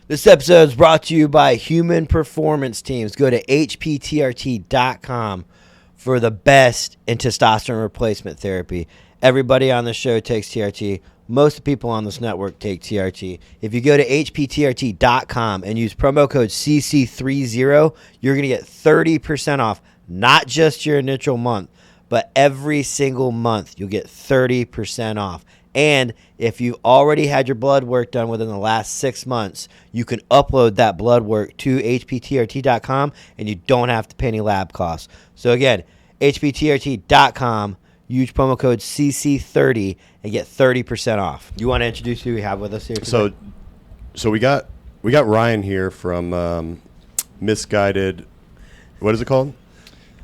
This episode is brought to you by Human Performance Teams. Go to hptrt.com for the best in testosterone replacement therapy. Everybody on the show takes TRT. Most of the people on this network take TRT. If you go to hptrt.com and use promo code CC30, you're going to get 30% off, not just your initial month, but every single month you'll get 30% off. And if you already had your blood work done within the last 6 months, you can upload that blood work to hptrt.com and you don't have to pay any lab costs. So again, hptrt.com, use promo code CC30 and get 30% off. You want to introduce who we have with us here today? So we got Ryan here from Misguided. What is it called?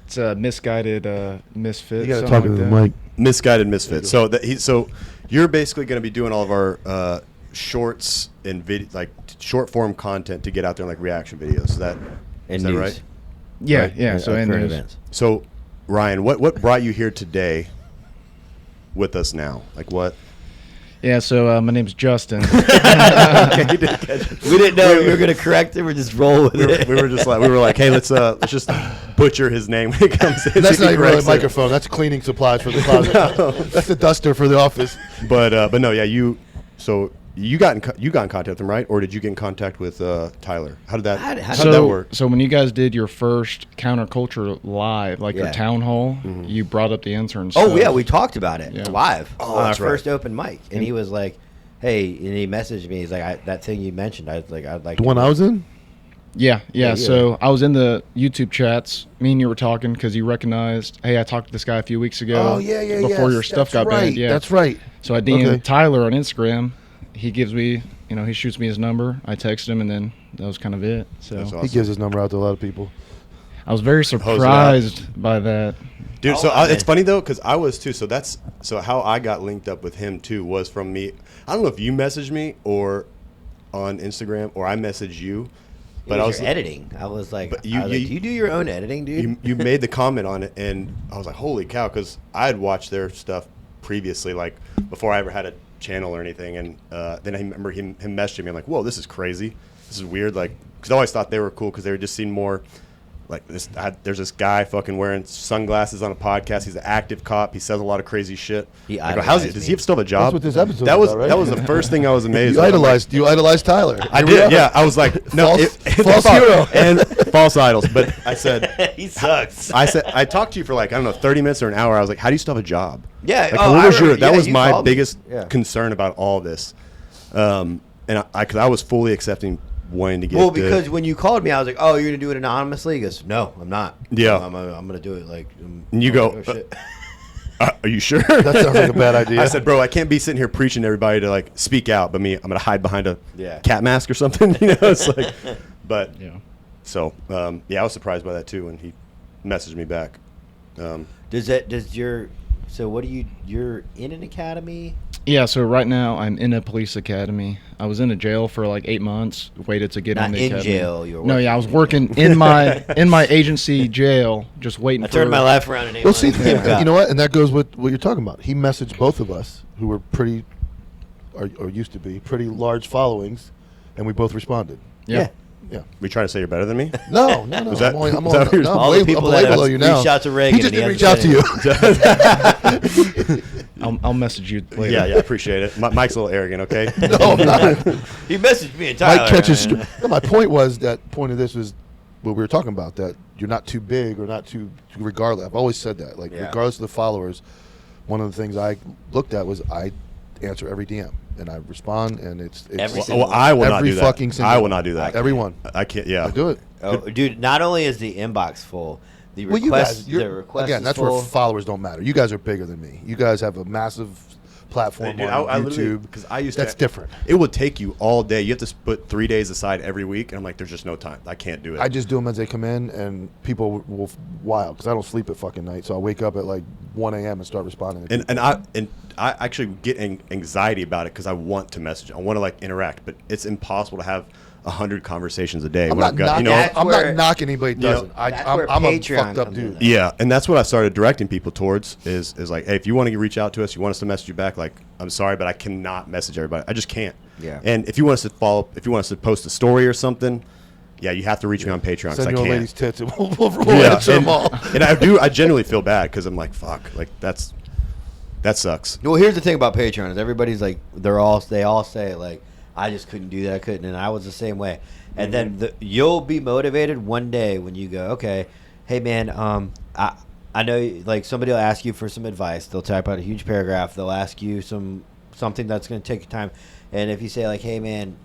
It's a Misguided Misfit. You got to talk to the mic. Misguided Misfit. So you're basically going to be doing all of our shorts and short form content to get out there in like reaction videos. Is that right? Yeah, right? yeah. So in news. events. So Ryan, what brought you here today with us now? Like what? Yeah, so my name's Justin. We didn't know you were going to correct it. We're just roll with it. We were like, hey, let's just butcher his name when it comes in. That's not even really a microphone. That's cleaning supplies for the closet. No. That's a duster for the office. But no, yeah, you got in contact with him, right? Or did you get in contact with Tyler? How did that work? So when you guys did your first Counterculture live, your town hall, you brought up the interns. Oh, yeah, we talked about it live on our that's right. first open mic. And he was like, hey, and he messaged me. He's like, that thing you mentioned, I'd like the one I was in? Yeah. So I was in the YouTube chats. Me and you were talking because you recognized, hey, I talked to this guy a few weeks ago. Oh, yeah. Before your stuff got banned. Yeah, that's right. So I DM'd Tyler on Instagram. He gives me, he shoots me his number. I text him, and then that was kind of it. So That's awesome. He gives his number out to a lot of people. I was very surprised by that. Dude, it's funny though, because I was too. So how I got linked up with him too was from me. I don't know if you messaged me or on Instagram or I messaged you. But I was editing. I was like, do you do your own editing, dude? You made the comment on it, and I was like, holy cow, because I had watched their stuff previously, like before I ever had a channel or anything, and then I remember him messaging me. I'm like, whoa, this is crazy. This is weird. Like, because I always thought they were cool because they were just seen more like this. There's this guy fucking wearing sunglasses on a podcast. He's an active cop. He says a lot of crazy shit. Does he still have a job? That's what this episode that was about, right? That was the first thing I was amazed. You idolized Tyler. I did. Yeah, I was like, no, false hero and false idols. But I said he sucks. I talked to you for 30 minutes or an hour. I was like, how do you still have a job? Yeah. That was my biggest concern about all this. And because I was fully accepting wanting to get. Well, because when you called me, I was like, "Oh, you're gonna do it anonymously?" He goes, "No, I'm not. Yeah, I'm gonna do it like." And you go, "Are you sure?" That sounds like a bad idea. I said, "Bro, I can't be sitting here preaching to everybody to speak out, but I'm gonna hide behind a cat mask or something." It's like, but yeah. So I was surprised by that too when he messaged me back. So what do you're in an academy? Yeah, so right now I'm in a police academy. I was in a jail for 8 months, waited to get in the academy. Jail, you were No, I was working in my agency jail, just waiting I turned my life around in 8 months. See, you know what? And that goes with what you're talking about. He messaged both of us, who were pretty, or used to be, pretty large followings, and we both responded. Yeah. We trying to say you're better than me? No. Was that- I'm All the people that below you now. reached out to Reagan. He just didn't reach out to you. I'll message you later. Yeah, I appreciate it. Mike's a little arrogant, okay? No, I'm not. He messaged me and Tyler. Mike catches. My point of this was what we were talking about, that you're not too big or not too, regardless. I've always said that. Regardless of the followers, one of the things I looked at was I answer every DM. And I respond, and it's I will not do that. Fucking single. I will not do that. Everyone. I can't. Yeah. I do it. Oh, dude! Not only is the inbox full, the Well, request. you guys, the request again, is that's full. where followers don't matter. You guys are bigger than me. You guys have a massive platform Dude, on I literally- YouTube. because I used That's to. different. It would take you all day. You have to put 3 days aside every week, and I'm like, there's just no time. I can't do it. I just do them as they come in, and people will wild because I don't sleep at fucking night. So I wake up at 1 a.m. and start responding. To and I actually get anxiety about it because I want to message. I want to interact, but it's impossible to have 100 conversations a day. I'm not knocking anybody. Doesn't. I'm a Patreon fucked up comes dude. in. Yeah, and that's what I started directing people towards is like, hey, if you want to reach out to us, you want us to message you back, I'm sorry, but I cannot message everybody. I just can't. Yeah. And if you want us to follow, if you want us to post a story or something, yeah, you have to reach me on Patreon. Send I your can't. lady's tits and we'll answer them all. And I genuinely feel bad because I'm like, fuck, like that sucks. Well, here's the thing about Patreon is everybody's like they all say like I just couldn't do that, I couldn't, and I was the same way. And then you'll be motivated one day when you go, okay, hey man, I know like somebody will ask you for some advice. They'll type out a huge paragraph. They'll ask you something that's going to take your time, and if you say like, hey man,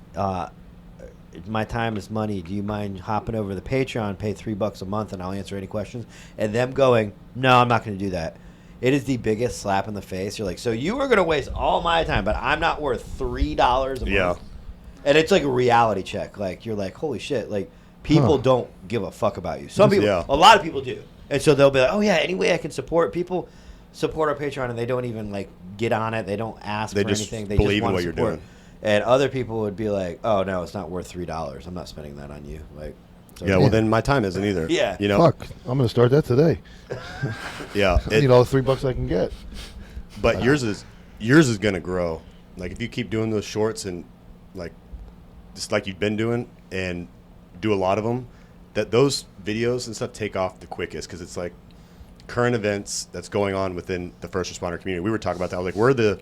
my time is money. Do you mind hopping over to the Patreon, pay $3 a month, and I'll answer any questions? And them going, no, I'm not going to do that. It is the biggest slap in the face. You're like, so you were going to waste all my time, but I'm not worth $3 a month. Yeah. And it's like a reality check. Like you're like, holy shit. Like people don't give a fuck about you. Some people, a lot of people do, and so they'll be like, oh yeah, any way I can support people. Support our Patreon, and they don't even like get on it. They don't ask for anything. They believe just want in what to you're support. doing. And other people would be like, "Oh no, it's not worth $3. I'm not spending that on you." Like, so Yeah, well then my time isn't either. Yeah. You know. Fuck, I'm going to start that today. Yeah. I need all the $3 I can get. But yours is gonna grow. Like if you keep doing those shorts and like just like you've been doing and do a lot of them, that those videos and stuff take off the quickest because it's like current events that's going on within the first responder community. We were talking about that. I was like, we're the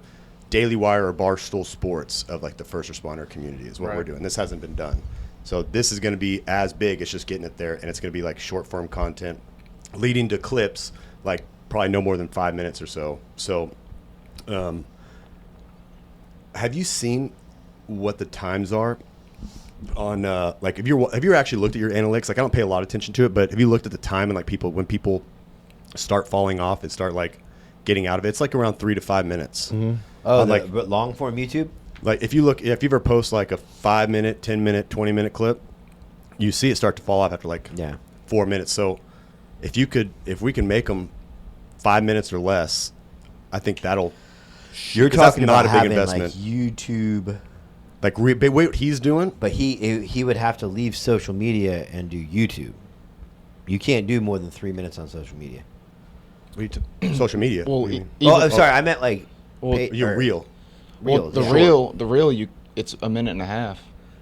Daily Wire or Barstool Sports of like the first responder community is what we're doing. This hasn't been done. So this is going to be as big. It's just getting it there, and it's going to be like short form content leading to clips like probably no more than 5 minutes or so. So have you seen what the times are on like have you actually looked at your analytics? Like I don't pay a lot of attention to it, but have you looked at the time and like when people start falling off and start like getting out of it? It's like around 3 to 5 minutes. oh, like but long form YouTube. Like if you ever post like a 5 minute, 10 minute, 20 minute clip, you see it start to fall off after like 4 minutes. So if we can make them 5 minutes or less, I think that'll. You're talking not about a big having investment. like YouTube, Like wait, what he's doing? but he would have to leave social media and do YouTube. You can't do more than 3 minutes on social media. Social media. Well, What do you mean? Oh, I'm sorry. I meant like You're real. Well, the reel, it's a minute and a half.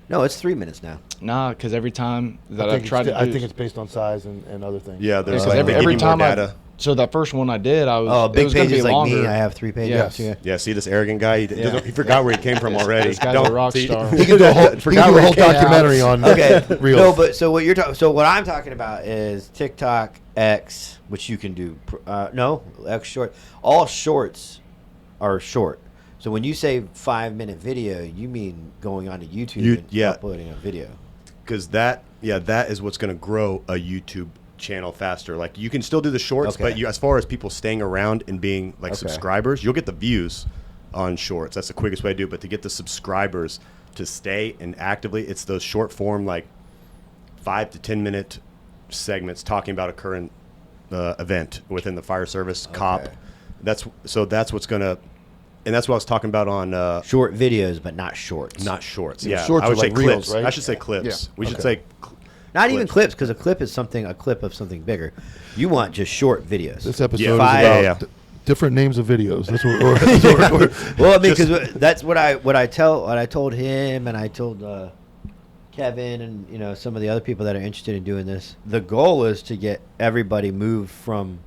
No, it's 3 minutes now. Nah, because every time that I I've tried to do, I think it's based on size and other things. Yeah, there's because like every more time data. so that first one I did, I was Oh, it big was gonna pages be like longer. me. I have 3 pages. Yes. Yeah. Yeah, see this arrogant guy? He forgot where he came from already. This guy's a rock see? star. He can do a whole, he can do a whole documentary on Okay. reels. No, but so what I'm talking about is TikTok, X, which you can do. No, X short. All shorts are short. So when you say 5 minute video, you mean going onto YouTube and uploading a video. Because that is what's going to grow a YouTube channel faster. Like you can still do the shorts, but as far as people staying around and being like subscribers, you'll get the views on shorts. That's the quickest way to do it. But to get the subscribers to stay and actively, it's those short form like 5 to 10 minute segments talking about a current event within the fire service, cop. That's what's going to. And that's what I was talking about on Short videos, but not shorts. Not shorts. Yeah, Yeah, shorts I would are say like clips. reels, right? I should say clips. Yeah. We should say Not even clips, because a clip is a clip of something bigger. You want just short videos. This episode Yeah. is Five- about different names of videos. That's what we're Well, I mean, because that's what I told him, and I told Kevin, and some of the other people that are interested in doing this. The goal is to get everybody moved from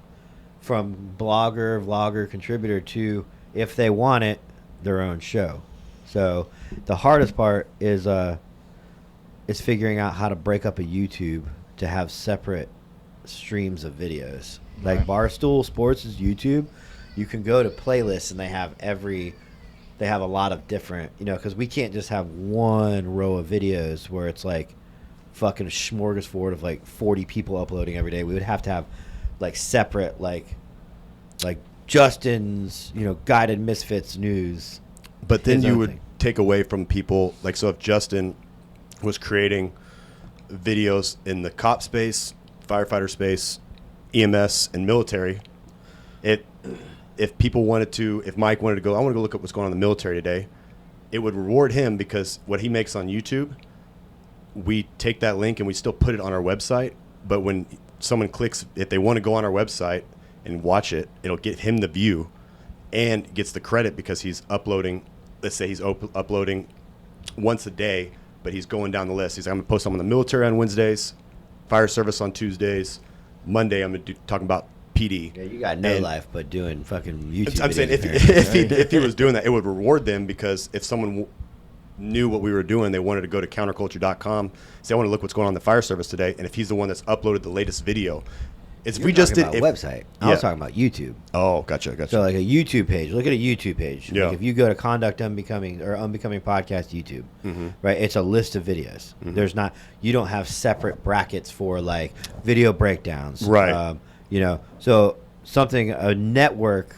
blogger, vlogger, contributor to, if they want it, their own show. So the hardest part is figuring out how to break up a YouTube to have separate streams of videos. Like Barstool Sports is YouTube. You can go to playlists and they have a lot of different, because we can't just have one row of videos where it's like fucking a smorgasbord of like 40 people uploading every day. We would have to have like separate like Justin's, Guided Misfits news. But then his you own would thing. take away from people, like, so if Justin was creating videos in the cop space, firefighter space, EMS, and military, if Mike wanted to go, I want to go look up what's going on in the military today, it would reward him because what he makes on YouTube, we take that link and we still put it on our website. But when someone clicks, if they want to go on our website and watch it, it'll get him the view and gets the credit because he's uploading. Let's say he's uploading once a day, but he's going down the list. He's like, I'm going to post some on the military on Wednesdays, fire service on Tuesdays. Monday, I'm going to talking about PD. Yeah, you got no life but doing fucking YouTube. I'm saying if he was doing that, it would reward them, because if someone knew what we were doing, they wanted to go to counterculture.com, say, I want to look what's going on in the fire service today, and if he's the one that's uploaded the latest video, we just did website. I was talking about YouTube. Oh, gotcha. So like a YouTube page. Look at a YouTube page. Yeah. Like if you go to Conduct Unbecoming or Unbecoming Podcast YouTube, right? It's a list of videos. There's not. You don't have separate brackets for like video breakdowns, right? So a network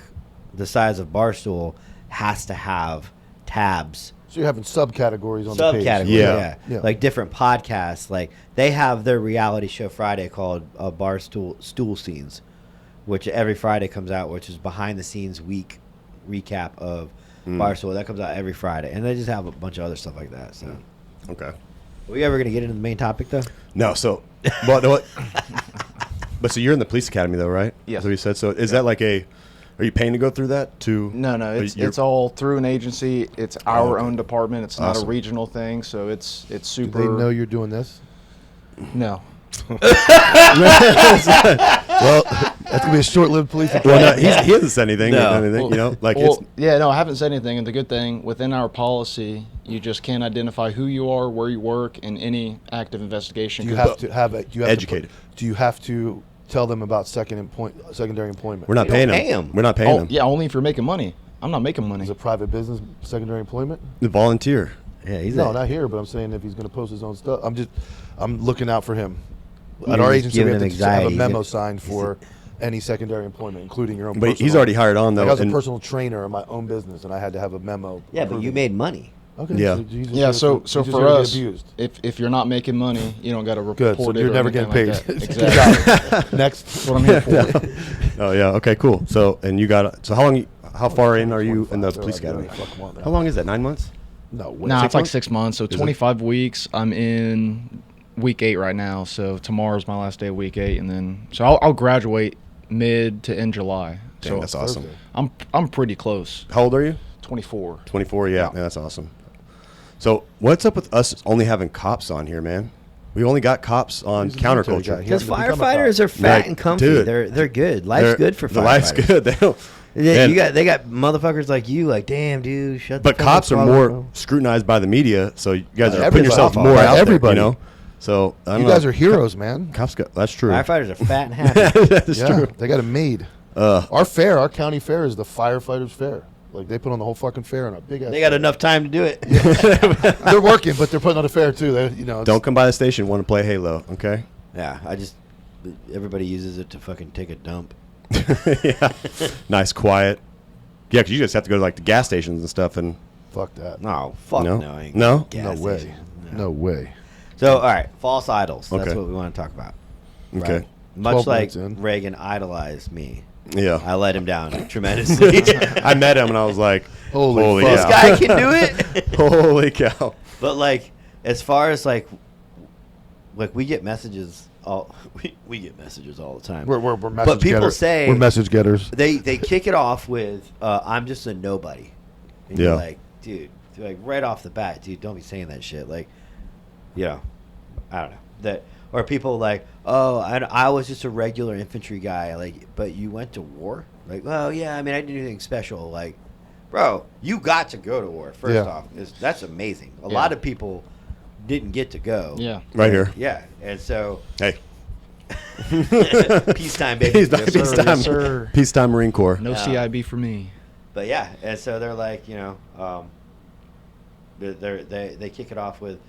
the size of Barstool has to have tabs. So you're having subcategories on the page. Yeah. Like different podcasts. Like they have their reality show Friday called Barstool Stool Scenes, which every Friday comes out, which is behind the scenes week recap of Barstool. That comes out every Friday. And they just have a bunch of other stuff like that. So Okay. Are we ever going to get into the main topic though? No. So, but what? But so you're in the police academy though, right? Yeah. That's what you said. So is that like are you paying to go through that? No, it's all through an agency. It's our own department. It's not a regional thing, so it's super. Do they know you're doing this? No. Well, that's gonna be a short-lived police. Well, no, he hasn't said anything. No. I haven't said anything. And the good thing within our policy, you just can't identify who you are, where you work, in any active investigation. You have to have it. You have educated. Do you have to tell them about secondary employment? We're not paying them. We're not paying them. Yeah, only if you're making money. I'm not making money. Is it private business secondary employment? The volunteer. Yeah, not here, but I'm saying if he's going to post his own stuff, I'm looking out for him. You're At our just agency, we giving have him to have a anxiety. memo signed for any secondary employment, including your own. But he's personal. already hired on though. Like I was a and- personal trainer in my own business, and I had to have a memo. Yeah, but you made money. Okay. Yeah. So so for us, if you're not making money, you don't got to report good. So it. you're or never getting anything paid. like that. Exactly. Next, That's what I'm here for. Oh yeah. Okay. Cool. So how far in are you in the police academy? How long is that? 9 months? No way. Nah, it's like months? 6 months. So 25 weeks. I'm in week 8 right now. So tomorrow's my last day of week 8, and then I'll graduate mid to end July. Dang, So that's awesome. I'm pretty close. How old are you? 24. 24. Yeah. Man, that's awesome. So what's up with us only having cops on here, man? We only got cops on He's a military counterculture. guy. Because Yeah, become a firefighters cop. are fat Like, and comfy. dude, They're good. Life's good for firefighters. The life's good. They don't. Yeah, they got motherfuckers like you. Like, damn, dude, shut. But the fuck cops up, are bro. more scrutinized by the media, so you guys are putting Everybody. yourself more out Everybody. there. So I don't You know. guys are heroes, man. Cops. That's true. Firefighters are fat and happy. That's Yeah, true. they got it made. Our county fair is the firefighters' fair. Like they put on the whole fucking fair on a big ass. They got enough time to do it. They're working, but they're putting on a fair too. Don't come by the station. Want to play Halo? Okay. Yeah, everybody uses it to fucking take a dump. Yeah. Nice, quiet. Yeah, because you just have to go to like the gas stations and stuff, and Fuck that. No, fuck No? no. I ain't No? going to gas No way. station. No way. So, all right, false idols. That's Okay. what we want to talk about. okay. Right? Much 12 like minutes in. Reagan idolized me, Yeah. I let him down tremendously. I met him and I was like, Holy This fuck. guy can do it. holy cow. But like, as far as like we get messages all we get messages all the time. We're message But people getters. say- we're message getters. They kick it off with I'm just a nobody. And Yeah. you're like, dude, like right off the bat, dude, don't be saying that shit. Like, you know, I don't know. That or people like, oh, I was just a regular infantry guy, like, but you went to war? Like, well, yeah, I mean, I didn't do anything special. Like, bro, you got to go to war. First Yeah. off, that's amazing. A Yeah. lot of people didn't get to go. Yeah. Right here. Yeah, and so Hey. peacetime, baby. Yes, sir. Peacetime. Yes, sir. Peacetime Marine Corps. No CIB for me. But yeah, and so they're like, you know, they kick it off with,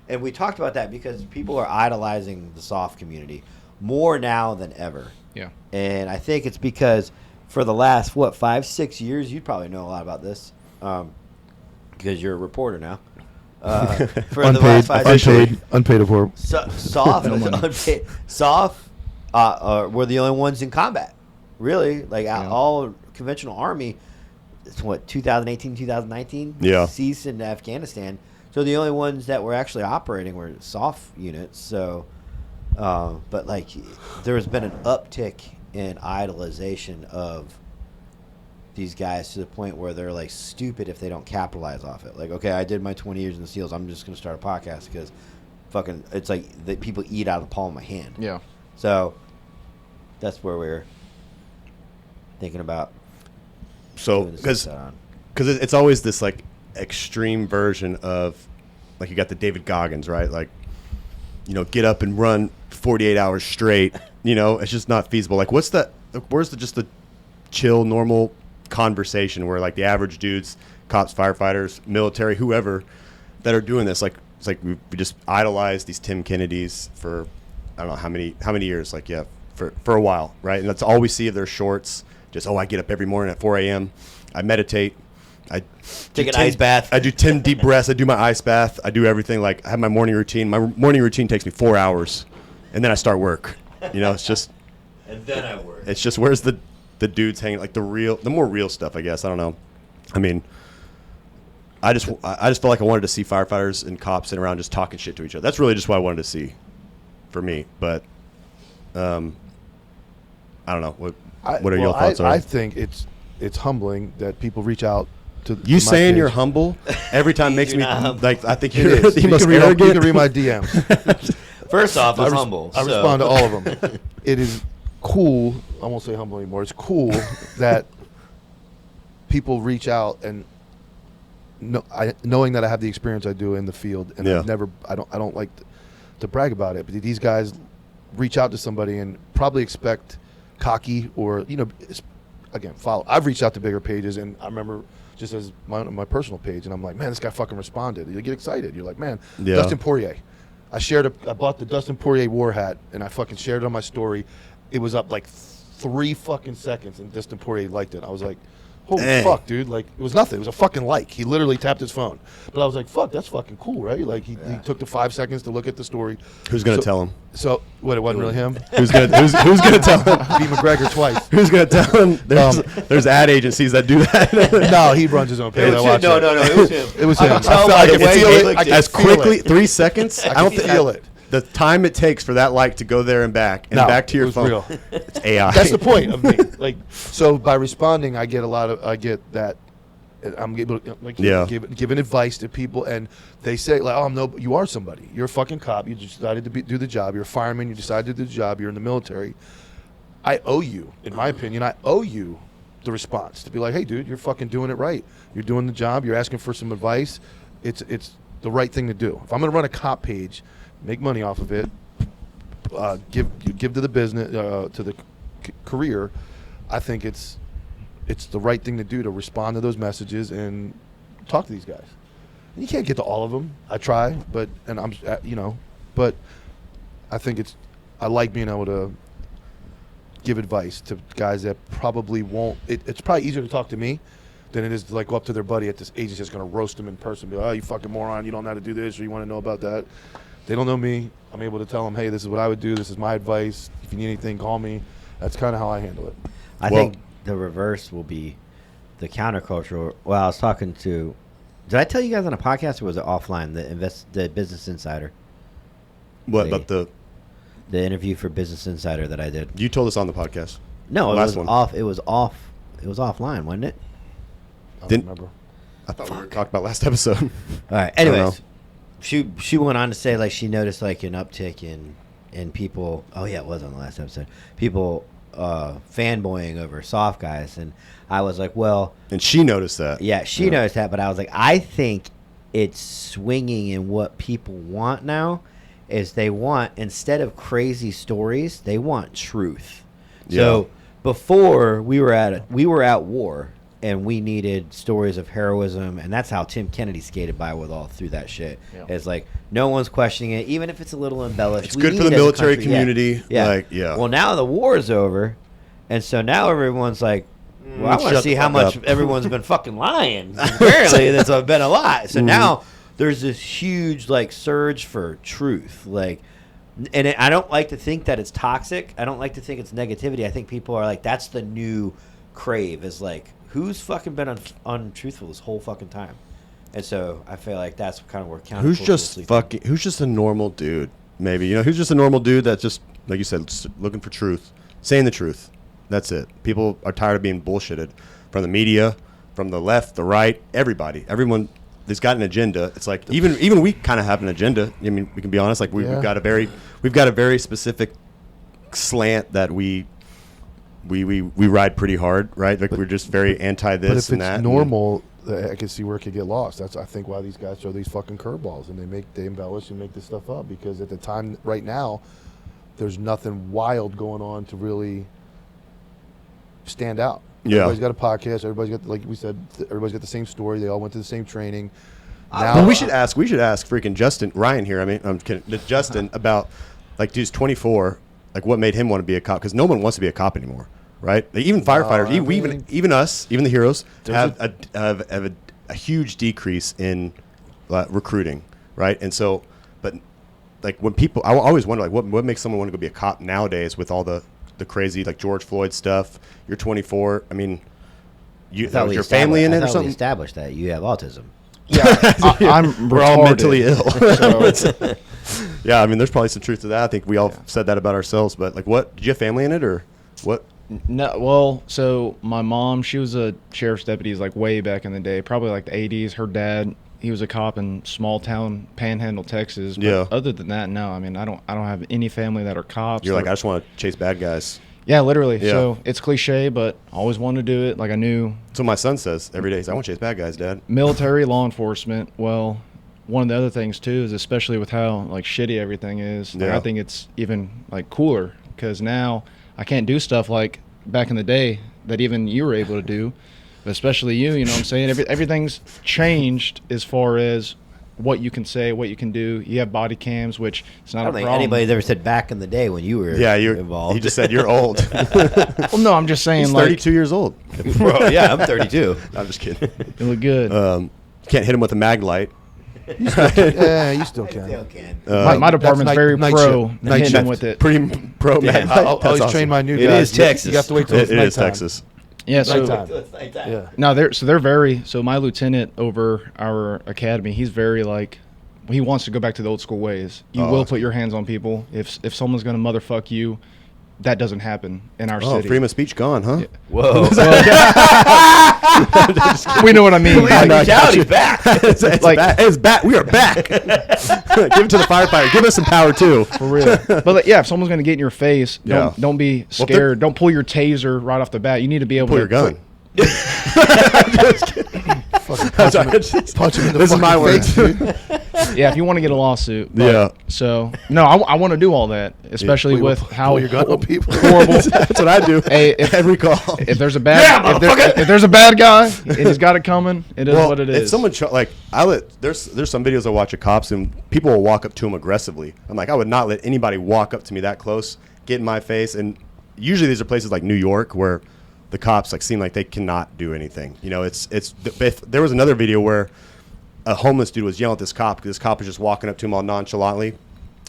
and we talked about that because people are idolizing the soft community more now than ever. Yeah. And I think it's because for the last 5-6 years, you'd probably know a lot about this, because you're a reporter now. For the last 5-6 years, unpaid report. soft, were the only ones in combat. Really, like all conventional army. It's 2018, 2019. Yeah. Ceased in Afghanistan. So the only ones that were actually operating were soft units. So, but like, there has been an uptick in idolization of these guys to the point where they're like stupid if they don't capitalize off it. Like, okay, I did my 20 years in the SEALs. I'm just going to start a podcast because fucking it's like that people eat out of the palm of my hand. Yeah. So that's where we're thinking about. So because it's always this like extreme version of like you got the David Goggins, right? Like, you know, get up and run 48 hours straight. You know, it's just not feasible. Like, where's just the chill, normal conversation where like the average dudes, cops, firefighters, military, whoever that are doing this, like it's like we just idolize these Tim Kennedys for I don't know how many years, like for a while, right? And that's all we see of their shorts. Just I get up every morning at 4 a.m. I meditate. I take an ice bath. I do 10 deep breaths. I do my ice bath. I do everything. Like I have my morning routine. My morning routine takes me 4 hours, and then I start work. You know, it's just. And then I work. It's just where's the dudes hanging, like the more real stuff, I guess. I don't know. I mean, I just felt like I wanted to see firefighters and cops sitting around just talking shit to each other. That's really just what I wanted to see, for me. But, I don't know. What are your thoughts on it? I think it's humbling that people reach out to you to my saying page. you're humble every time makes me like I think It you're is. the You most can read arrogant. you can read my DMs. First off, I'm humble. I respond to all of them. It is cool. I won't say humble anymore. It's cool that people reach out and knowing that I have the experience I do in the field, and Yeah. I don't like to brag about it, but these guys reach out to somebody and probably expect cocky or again follow. I've reached out to bigger pages, and I remember just as my personal page, and I'm like, man, this guy fucking responded. You get excited. You're like, man, Yeah. Dustin Poirier. I bought the Dustin Poirier war hat, and I fucking shared it on my story. It was up like 3 fucking seconds, and Dustin Poirier liked it. I was like, holy fuck, dude. Like, it was nothing. It was a fucking like. He literally tapped his phone. But I was like, fuck, that's fucking cool, right? Like, he took the 5 seconds to look at the story. Who's gonna tell him? So, what, it wasn't really him? Who's gonna tell him? Beat McGregor twice. Who's gonna tell him? There's ad agencies that do that. No, he runs his own page. No, it was him. It was I him. can tell I by the can way feel he it. clicked I it. can As feel quickly, it. 3 seconds. I can feel it. The time it takes for that like to go there and back and back to your it was phone. real. It's AI. That's the point of me. Like, so by responding, I get that. I'm able to giving advice to people, and they say like, "Oh, no, you are somebody. You're a fucking cop. You decided to do the job. You're a fireman. You decided to do the job. You're in the military. I owe you, in my opinion, the response to be like, hey, dude, you're fucking doing it right. You're doing the job. You're asking for some advice. It's the right thing to do. If I'm going to run a cop page, make money off of it, give to the business, to the career, I think it's the right thing to do to respond to those messages and talk to these guys. And you can't get to all of them. I try, but I think I like being able to give advice to guys that probably won't. It's probably easier to talk to me than it is to like go up to their buddy at this agency that's going to roast them in person. Be like, oh, you fucking moron, you don't know how to do this, or you want to know about that. They don't know me. I'm able to tell them, hey, this is what I would do. This is my advice. If you need anything, call me. That's kind of how I handle it. I think the reverse will be the countercultural. Well, I was talking to. Did I tell you guys on a podcast, or was it offline? The Business Insider. What about the interview for Business Insider that I did? You told us on the podcast. No, it Last was one. off. It was offline, wasn't it? I don't Didn't- remember. I thought we were talking about last episode. All right. I don't Anyways, she went on to say like she noticed like an uptick in people. Oh yeah, it was on the last episode. People fanboying over soft guys, and I was like, well, And she noticed that. yeah, she noticed that, but I was like, I think it's swinging in what people want now. Is they want, instead of crazy stories, they want truth. So before we were at war and we needed stories of heroism, and that's how Tim Kennedy skated by with all through that shit. Yeah. It's like no one's questioning it, even if it's a little embellished. It's We good need for the it as a military country. community. Yeah. Like, yeah. Well, now the war is over, and so now everyone's like, well, I want to shut see the how fuck much up. everyone's been fucking lying. Apparently, there's been a lot. So now there's this huge like surge for truth, like. And I don't like to think that it's toxic. I don't like to think it's negativity. I think people are like, that's the new crave, is like, who's fucking been untruthful this whole fucking time? And so I feel like that's kind of where counterculture Who's just a normal dude? Maybe, who's just a normal dude that's just, like you said, looking for truth, saying the truth. That's it. People are tired of being bullshitted. from the media, from the left, the right, everyone that's got an agenda. It's like even we kind of have an agenda. I mean, we can be honest. Like we've got a very specific slant that we ride pretty hard, right? Like we're just very anti this and that. But if it's normal, I can see where it could get lost. That's I think why these guys throw these fucking curveballs and they embellish and make this stuff up, because at the time right now, there's nothing wild going on to really stand out. Yeah. Everybody's got a podcast. Everybody's got, like we said, everybody's got the same story. They all went to the same training. Well, we should ask freaking Ryan here. I mean, I'm kidding. Justin about, like, dude's 24. Like, what made him want to be a cop? Because no one wants to be a cop anymore, right? Like, even firefighters, even us, even the heroes have a huge decrease in recruiting, right? And so, but like when people, I always wonder, like, what makes someone want to go be a cop nowadays with all the crazy, like, George Floyd stuff? You're 24. I mean, your family in it or something? We established that you have autism. Yeah, we're all mentally ill. So. Yeah, I mean, there's probably some truth to that. I think we all said that about ourselves. But, like, what? Did you have family in it or what? No, well, so my mom, she was a sheriff's deputy, like, way back in the day, probably like the 80s. Her dad, he was a cop in small town Panhandle, Texas. But other than that, no. I mean, I don't have any family that are cops. You're like, I just want to chase bad guys. Yeah, literally. Yeah. So it's cliche, but I always wanted to do it. Like, I knew. That's what my son says every day. He's, I want to chase bad guys, Dad. Military, law enforcement. Well, one of the other things too is, especially with how, like, shitty everything is, like, I think it's even, like, cooler, because now I can't do stuff like back in the day that even you were able to do, but especially you know what I'm saying? Everything's changed as far as what you can say, what you can do. You have body cams, which it's not a problem. I don't think anybody's ever said back in the day when you were involved. He just said you're old. Well, no, I'm just saying. He's like, 32 years old. Bro, yeah, I'm 32. I'm just kidding. You look good. Can't hit him with a mag light. Yeah, you still can. My department's very pro hitting with it. Pretty pro mag light. I always train my new guys. It is Texas. You have to wait till it's It nighttime. is Texas. Yeah, so Nighttime. Yeah. no, they're very. So my lieutenant over our academy, he's very, like, he wants to go back to the old school ways. You will put your hands on people. If someone's gonna motherfuck you, that doesn't happen in our city. Freedom of speech gone, huh? Yeah. Whoa. We know what I mean. Brutality's back. It's back. We are back. Give it to the firefighter. Give us some power too. For real. But, like, yeah, if someone's gonna get in your face, don't be scared. Don't pull your taser right off the bat. You need to be able Pull to your gun. Punch him in the This is my face, words. dude. Yeah, if you want to get a lawsuit. But, Yeah. So no, I want to do all that, especially with how pull your gun on people. horrible. That's what I do. Hey, every call. If there's a bad, if there's a bad guy and he's got it coming, it is what it is. If someone there's some videos I watch of cops and people will walk up to them aggressively. I'm like, I would not let anybody walk up to me that close, get in my face, and usually these are places like New York where the cops, like, seem like they cannot do anything. You know, it's. If there was another video where a homeless dude was yelling at this cop because this cop was just walking up to him all nonchalantly.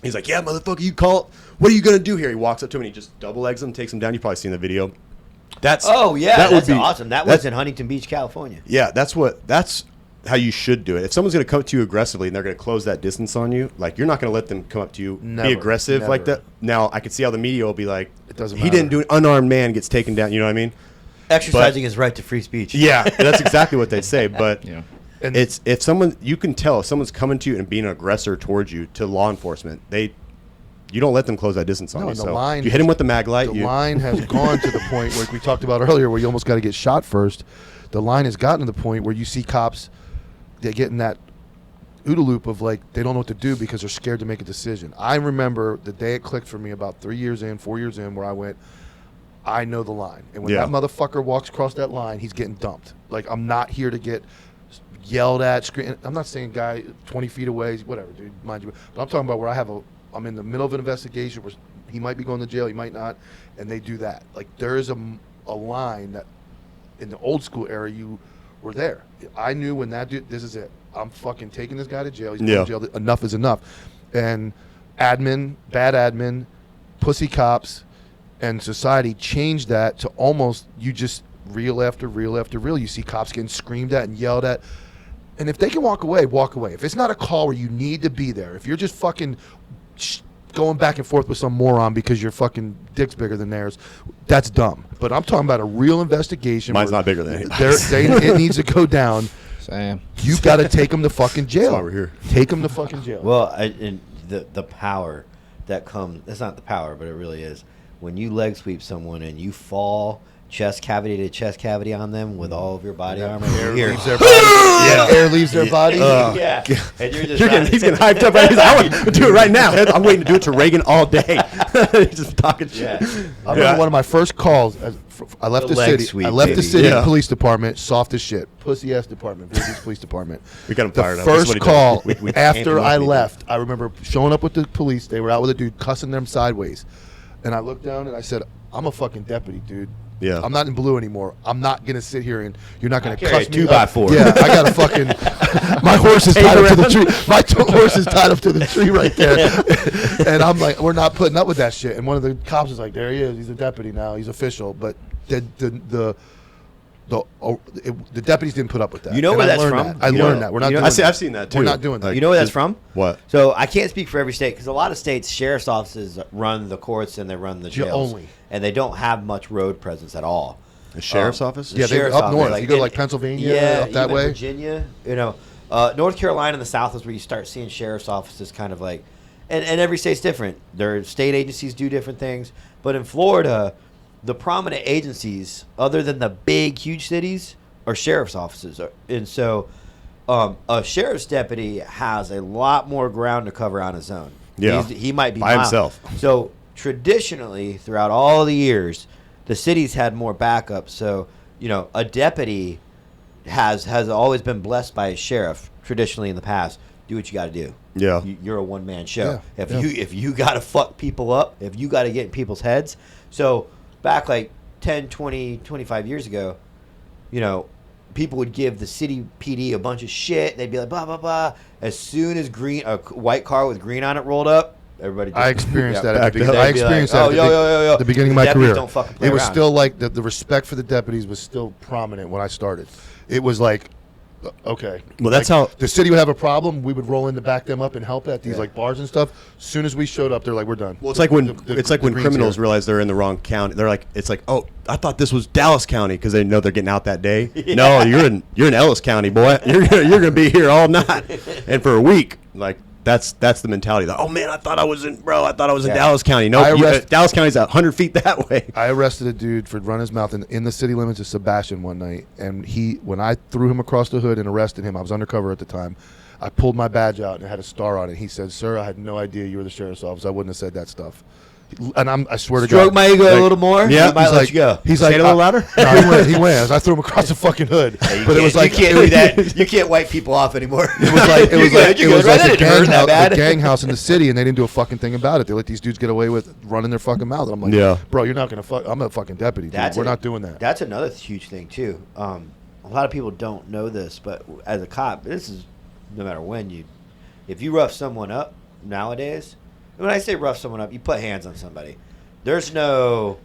He's like, "Yeah, motherfucker, you call it. What are you gonna do here?" He walks up to him and he just double legs him, takes him down. You've probably seen the video. That's awesome. That was in Huntington Beach, California. Yeah, that's how you should do it. If someone's gonna come to you aggressively and they're gonna close that distance on you, like, you're not gonna let them come up to you, be aggressive like that. Now I can see how the media will be like, It doesn't he matter. didn't do an unarmed man gets taken down. You know what I mean? Exercising his right to free speech. Yeah, that's exactly what they say. But Yeah. And it's you can tell if someone's coming to you and being an aggressor towards you to law enforcement, you don't let them close that distance on No, you. and the So line you hit him with the mag light. The line has gone to the point where we talked about earlier, where you almost got to get shot first. The line has gotten to the point where you see cops, they get in that OODA loop of, like, they don't know what to do because they're scared to make a decision. I remember the day it clicked for me about 4 years in, where I went, I know the line. And when that motherfucker walks across that line, he's getting dumped. Like, I'm not here to get yelled at, screamed. I'm not saying guy 20 feet away, whatever, dude, mind you. But I'm talking about where I'm in the middle of an investigation where he might be going to jail, he might not, and they do that. Like, there is a line that in the old school era you were there. I knew when that dude, this is it. I'm fucking taking this guy to jail. He's going to jail. Enough is enough. And bad admin, pussy cops, and society changed that to almost, you just reel after reel after reel. You see cops getting screamed at and yelled at. And if they can walk away, walk away. If it's not a call where you need to be there, if you're just fucking going back and forth with some moron because your fucking dick's bigger than theirs. That's dumb. But I'm talking about a real investigation. Mine's not bigger than anybody's. It needs to go down. Sam. You got to take them to fucking jail. That's why we're here. Take them to fucking jail. Well, and the power that comes, it's not the power, but it really is. When you leg sweep someone and you fall chest cavity to chest cavity on them with all of your body armor, Air here. leaves their body. Air leaves their body. Yeah. And you're just He's getting hyped up. Right? He's like, I want to do it right now. I'm waiting to do it to Reagan all day. Just talking shit. I remember one of my first calls. I left the leg city. sweep, I left baby. the city Yeah. police department, soft as shit, pussy ass department, Vegas police department. We got him The fired up. That's what first he call does. We after amped him up I and he left, I remember showing up with the police. They were out with a dude cussing them sideways, and I looked down and I said, "I'm a fucking deputy, dude. Yeah. I'm not in blue anymore. I'm not gonna sit here and you're not gonna carry cuss a me 2x4. Yeah, I got a fucking. My horse is tied up to the tree. My horse is tied up to the tree right there, and I'm like, we're not putting up with that shit. And one of the cops is like, there he is. He's a deputy now. He's official. But the deputies didn't put up with that. You know And where I that's learned from? that. I You know- learned that. We're not you know- doing that. I've seen that too. We're not doing that. You know where that's from? What? So I can't speak for every state because a lot of states, sheriff's offices run the courts and they run the Yeah, jails, only. and they don't have much road presence at all. The sheriff's office? The Yeah, they sheriff's up office, north. You go to, like, in- Pennsylvania, up that even way. Virginia, North Carolina in the south is where you start seeing sheriff's offices kind of like, and every state's different. Their state agencies do different things, but in Florida, the prominent agencies, other than the big, huge cities, are sheriff's offices, and so a sheriff's deputy has a lot more ground to cover on his own. Yeah. He might be By mild. himself. So traditionally, throughout all the years, the cities had more backup. So a deputy has always been blessed by a sheriff. Traditionally, in the past, do what you got to do. Yeah. You're a one man show. Yeah, If you got to fuck people up, if you got to get in people's heads. So back like 10, 20, 25 years ago, people would give the city PD a bunch of shit. They'd be like, blah, blah, blah. As soon as a white car with green on it rolled up, everybody just... I experienced that. backed At the up. beginning. I They'd be like, experienced that at the beginning of my Deputies career. don't fucking play It was around. still like the respect for the deputies was still prominent when I started. It was like, okay. Well, that's Like, how- the city would have a problem. We would roll in to back them up and help at these like bars and stuff. As soon as we showed up, they're like, we're done. Well, it's like when The green's criminals here. realize they're in the wrong county. They're like, it's like, oh, I thought this was Dallas County because they know they're getting out that day. No, you're in Ellis County, boy. You're gonna be here all night and for a week. Like that's the mentality. Like, oh man, I thought I was in Dallas County. No, Dallas County's 100 feet that way. I arrested a dude for running his mouth in the city limits of Sebastian one night, and when I threw him across the hood and arrested him, I was undercover at the time. I pulled my badge out and it had a star on it. He said, "Sir, I had no idea you were the sheriff's office. I wouldn't have said that stuff." And I swear to God, Stroke my ego a little more. Yeah, I might he's let like, you go. He's Say like, it a little louder? No, he went. I threw him across the fucking hood, but it was like you can't do that. You can't wipe people off anymore. It was like You're good. Right? That a didn't hurt that bad. gang house in the city, and they didn't do a fucking thing about it. They let these dudes get away with running their fucking mouth. And I'm like, Yeah. bro, you're not gonna fuck. I'm a fucking deputy. Dude. We're not doing that. That's another huge thing too. A lot of people don't know this, but as a cop, this is no matter if you rough someone up nowadays. When I say rough someone up, you put hands on somebody. There's no,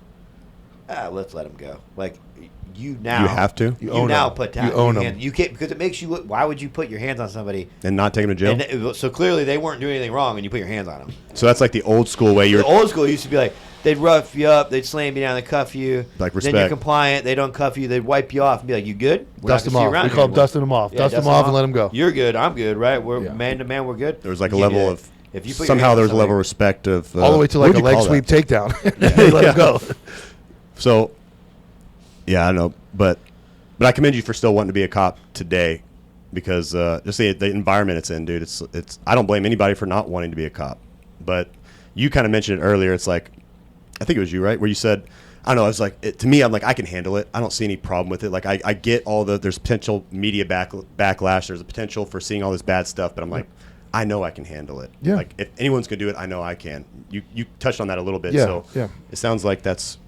let's let him go. Like you have to? You own now them. put down. You own your them. hand. You can't because it makes you look. Why would you put your hands on somebody? And not take them to jail. And so clearly they weren't doing anything wrong, and you put your hands on them. So that's like the old school way. The old school used to be like they'd rough you up, they'd slam you down, they'd cuff you. Like Then you're respect. compliant, they'd uncuff you, they'd wipe you off and be like, "You good?" We're Dust not them gonna see you off. around We call them anymore." dusting them off. Yeah, Dust them off and let them go. You're good. I'm good. Right? We're Yeah. man to man. We're good. There was like a You level get- of if you put your somehow hands there on was a level somebody- of respect of All the way to what like do a you leg call sweep that? takedown. They let them go. So, yeah, I know, but I commend you for still wanting to be a cop today, because just the environment it's in, dude. It's I don't blame anybody for not wanting to be a cop, but you kind of mentioned it earlier. It's like, I think it was you, right, where you said, I don't know. I was like, to me, I'm like, I can handle it. I don't see any problem with it. Like, I get there's potential media backlash. There's a potential for seeing all this bad stuff, but I'm like, I know I can handle it. Yeah. Like, if anyone's gonna do it, I know I can. You touched on that a little bit. Yeah, So yeah. it sounds like that's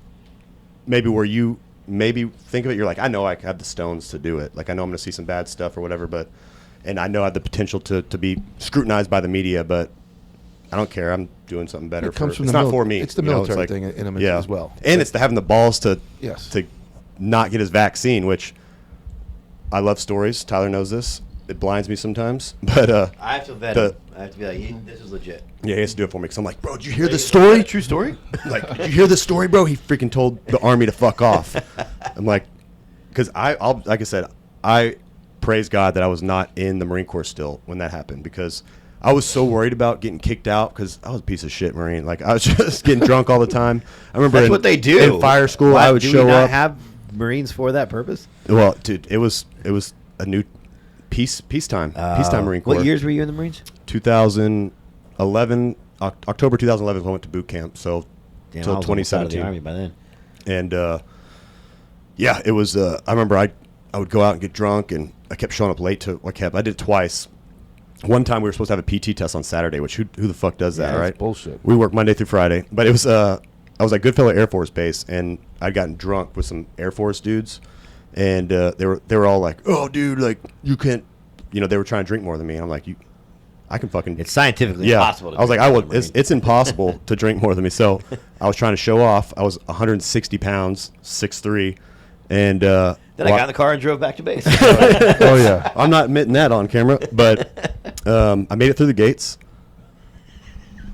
maybe where you maybe think of it. You're like, I know I have the stones to do it. Like, I know I'm gonna see some bad stuff or whatever, and I know I have the potential to be scrutinized by the media, but I don't care. I'm doing something better. It comes from it's the not for me. It's the you know, military like- thing in them yeah. as well. And it's having the balls to Yes. not get his vaccine, which I love stories. Tyler knows this. It blinds me sometimes, but I have to vet him. I have to be like, this is legit. Yeah, he has to do it for me because I'm like, bro, did you hear this story? True story? Like, did you hear this story, bro? He freaking told the army to fuck off. I'm like, because like I said, I praise God that I was not in the Marine Corps still when that happened, because I was so worried about getting kicked out because I was a piece of shit Marine. Like, I was just getting drunk all the time. I remember That's what they do in fire school. Why, I would do show we not up. have Marines for that purpose? Well, dude, it was a new peacetime Marine Corps. What years were you in the Marines? 2011, October 2011 I went to boot camp. So Damn, until I was almost out of the 2017. Army by then. And yeah, it was. I remember I would go out and get drunk, and I kept showing up late to camp. I did it twice. One time we were supposed to have a PT test on Saturday, which who the fuck does that, Yeah, right? that's bullshit. We work Monday through Friday, but it was. I was at Goodfellow Air Force Base, and I'd gotten drunk with some Air Force dudes, and they were all like, "Oh, dude, like you can't," they were trying to drink more than me. And I'm like, I can fucking. It's scientifically impossible. To I was like, drink more than a it's impossible to drink more than me. So I was trying to show off. I was 160 pounds, 6'3", and Then I got in the car and drove back to base. Oh, yeah. I'm not admitting that on camera, but I made it through the gates.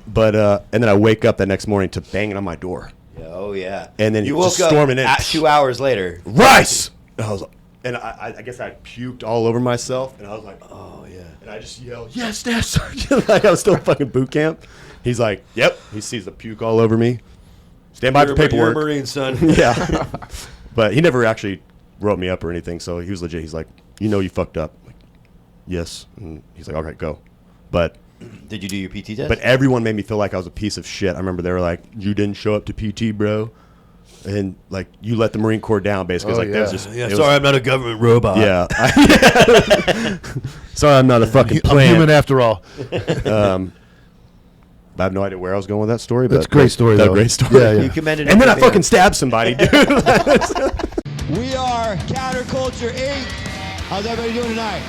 But and then I wake up the next morning to banging on my door. Oh yeah. And then you just woke up storming in. 2 hours later. Rice. And I guess I puked all over myself, and I was like, Oh yeah. and I just yelled, "Yes, Staff Sergeant!" Like I was still in fucking boot camp. He's like, "Yep." He sees the puke all over me. Stand by for paperwork. You're a Marine, son. Yeah. But he never actually wrote me up or anything, so he was legit. He's like, you fucked up. I'm like, yes. And he's like, okay, go. But Did you do your PT test? but everyone made me feel like I was a piece of shit. I remember they were like, you didn't show up to PT, bro. And like you let the Marine Corps down, basically. Oh, Like that was yeah. just yeah, it sorry, was- I'm not a government robot. yeah. Sorry, I'm not a fucking I'm plant. human after all. I have no idea where I was going with that story, but That's a great story, That's a though. great story. Yeah, yeah. You commended And then I him for fucking stabbed somebody, dude. We are Counterculture 8. How's everybody doing tonight?